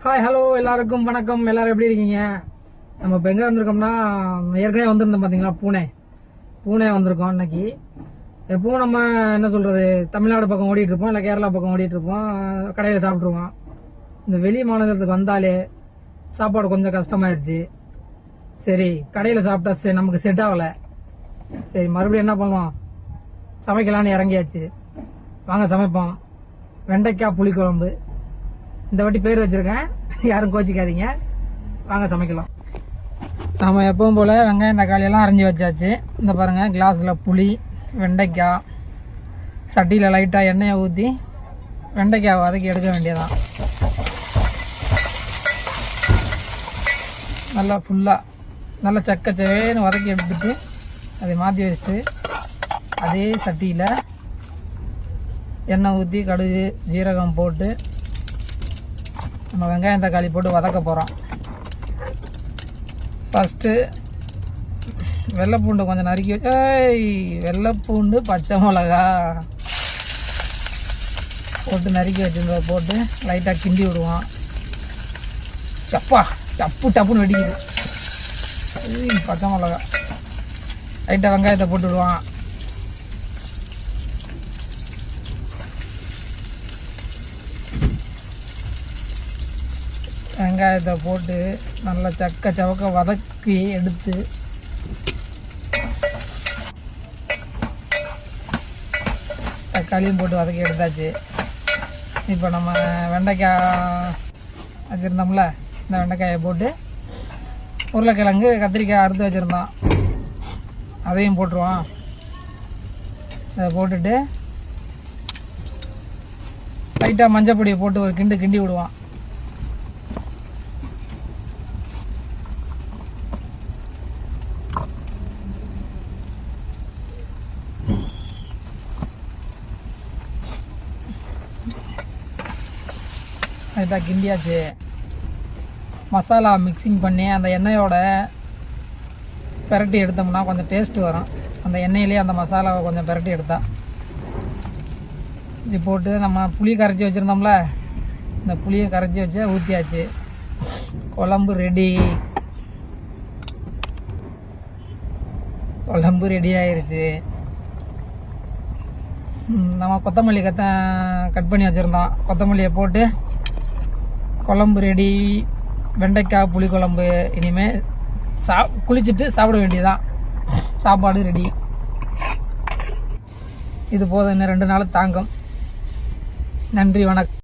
Hi hello எல்லாருக்கும் வணக்கம். எல்லாரும் எப்படி இருக்கீங்க? நம்ம இப்போ எங்கே வந்திருக்கோம்னா, ஏற்கனவே வந்திருந்தோம் பார்த்தீங்களா, பூனே வந்திருக்கோம். இன்னைக்கு எப்பவும் நம்ம என்ன சொல்கிறது, தமிழ்நாடு பக்கம் ஓடிட்டு இருப்போம், இல்லை கேரளா பக்கம் ஓடிட்டு இருப்போம், கடையில் சாப்பிட்ருவோம். இந்த வெளி மாநிலத்துக்கு வந்தாலே சாப்பாடு கொஞ்சம் கஷ்டமாயிருச்சு. சரி, கடையில் சாப்பிட்டா சரி நமக்கு செட் ஆகலை. சரி, மறுபடியும் என்ன பண்ணுவோம், சமைக்கலான்னு இறங்கியாச்சு. வாங்க சமைப்போம். வெண்டைக்காய் புளிக்குழம்பு இந்த வாட்டி பேர் வச்சிருக்கேன், யாரும் கோச்சிக்காதீங்க. வாங்க சமைக்கலாம். நாம எப்பவும் போல வெங்காயம் தக்காளி எல்லாம் அரைஞ்சி வச்சாச்சு. இந்த பாருங்க, கிளாஸ்ல புளி, வெண்டைக்காய், சட்டியில் லைட்டாக எண்ணெயை ஊற்றி வெண்டைக்காய் வதக்கி எடுக்க வேண்டியதான். நல்லா ஃபுல்லாக நல்லா சக்கச்சவேன்னு வதக்கி எடுத்துட்டு அதை மாற்றி வச்சுட்டு அதே சட்டியில் எண்ணெய் ஊற்றி கடுகு ஜீரகம் போட்டு நம்ம வெங்காயம் தக்காளி போட்டு வதக்க போகிறோம். ஃபஸ்ட்டு வெள்ளைப்பூண்டு கொஞ்சம் நறுக்கி வச்சு, வெள்ளைப்பூண்டு பச்சை மிளகா போட்டு நறுக்கி வச்சுருந்ததை போட்டு லைட்டாக கிண்டி விடுவோம். சப்பா டப்புன்னு வெடிக்குது. பச்சை மிளகா லைட்டாக வெங்காயத்தை போட்டு விடுவான். வெங்காயத்தை போட்டு நல்லா சவக்க வதக்கி எடுத்து தக்காளியும் போட்டு வதக்கி எடுத்தாச்சு. இப்போ நம்ம வெண்டைக்காய் வச்சுருந்தோம்ல, இந்த வெண்டைக்காயை போட்டு உருளைக்கிழங்கு கத்திரிக்காய் அறுத்து வச்சுருந்தோம், அதையும் போட்டுருவோம். அதை போட்டுட்டு லைட்டாக மஞ்சள் பொடியை போட்டு ஒரு கிண்டி விடுவோம். லைட்டாக கிண்டியாச்சு. மசாலா மிக்சிங் பண்ணி அந்த எண்ணெயோட பெரட்டி எடுத்தோம்னா கொஞ்சம் டேஸ்ட் வரும். அந்த எண்ணெயிலே அந்த மசாலாவை கொஞ்சம் பெரட்டி எடுத்தா இது போட்டு நம்ம புளி கரைச்சி வச்சுருந்தோம்ல, இந்த புளியை கரைச்சி வச்சு ஊற்றியாச்சு. குழம்பு ரெடி ஆயிருச்சு. நம்ம கொத்தமல்லி கட் பண்ணி வச்சுருந்தோம், கொத்தமல்லியை போட்டு குழம்பு ரெடி. வெண்டைக்காய் புளிக்குழம்பு. இனிமேல் குளிச்சுட்டு சாப்பிட வேண்டியதான். சாப்பாடு ரெடி. இது போதும், இன்னும் 2 நாள் தாங்கும். நன்றி, வணக்கம்.